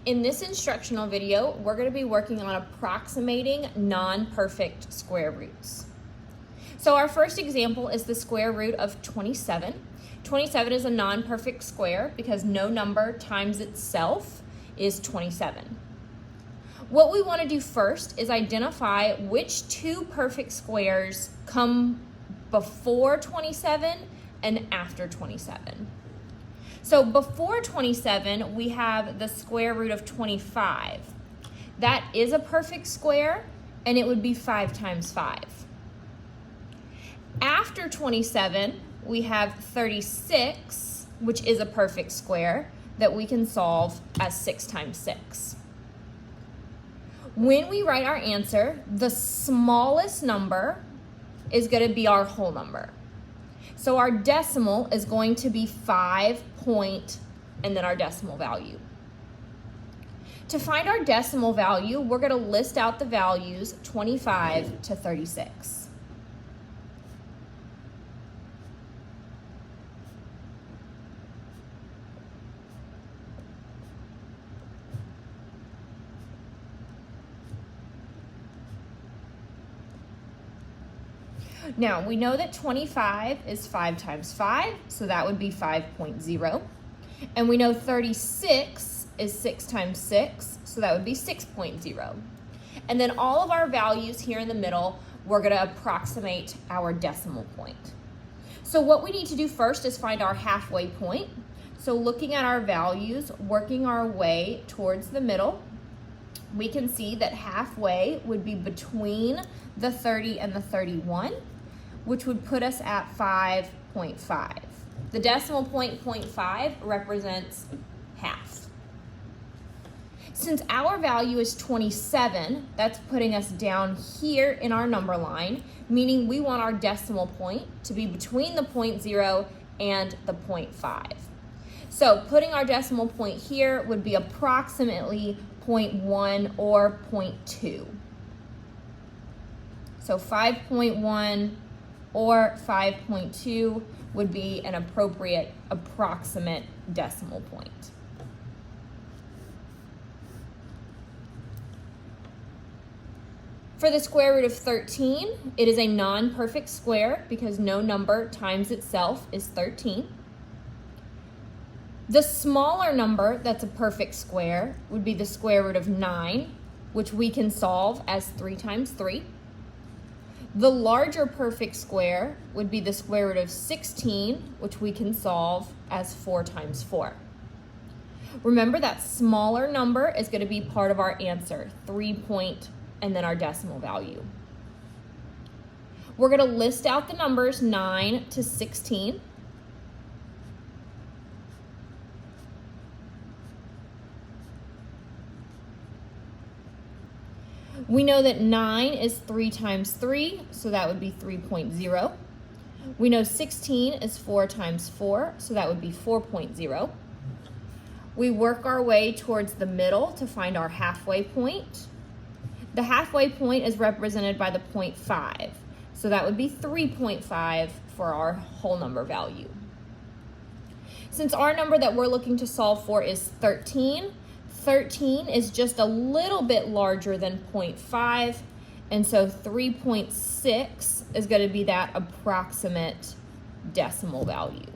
In this instructional video, we're going to be working on approximating non-perfect square roots. So our first example is the square root of 27. 27 is a non-perfect square because no number times itself is 27. What we want to do first is identify which two perfect squares come before 27 and after 27. So before 27, we have the square root of 25. That is a perfect square, and it would be 5 times 5. After 27, we have 36, which is a perfect square that we can solve as 6 times 6. When we write our answer, the smallest number is going to be our whole number. So our decimal is going to be 5 point and then our decimal value. To find our decimal value, we're going to list out the values 25 to 36. Now, we know that 25 is 5 times 5, so that would be 5.0. And we know 36 is 6 times 6, so that would be 6.0. And then all of our values here in the middle, we're going to approximate our decimal point. So what we need to do first is find our halfway point. So looking at our values, working our way towards the middle, we can see that halfway would be between the 30 and the 31, which would put us at 5.5. The decimal point, 0.5, represents half. Since our value is 27, that's putting us down here in our number line, meaning we want our decimal point to be between the 0.0 and the 0.5. So putting our decimal point here would be approximately 0.1 or 0.2. So 5.1 or 5.2 would be an appropriate approximate decimal point. For the square root of 13, it is a non-perfect square because no number times itself is 13. The smaller number that's a perfect square would be the square root of 9, which we can solve as 3 times 3. The larger perfect square would be the square root of 16, which we can solve as 4 times 4. Remember that smaller number is going to be part of our answer, 3 point, and then our decimal value. We're going to list out the numbers 9 to 16. We know that 9 is 3 times 3, so that would be 3.0. We know 16 is 4 times 4, so that would be 4.0. We work our way towards the middle to find our halfway point. The halfway point is represented by the 0.5, so that would be 3.5 for our whole number value. Since our number that we're looking to solve for is 13, 13 is just a little bit larger than 0.5, and so 3.6 is going to be that approximate decimal value.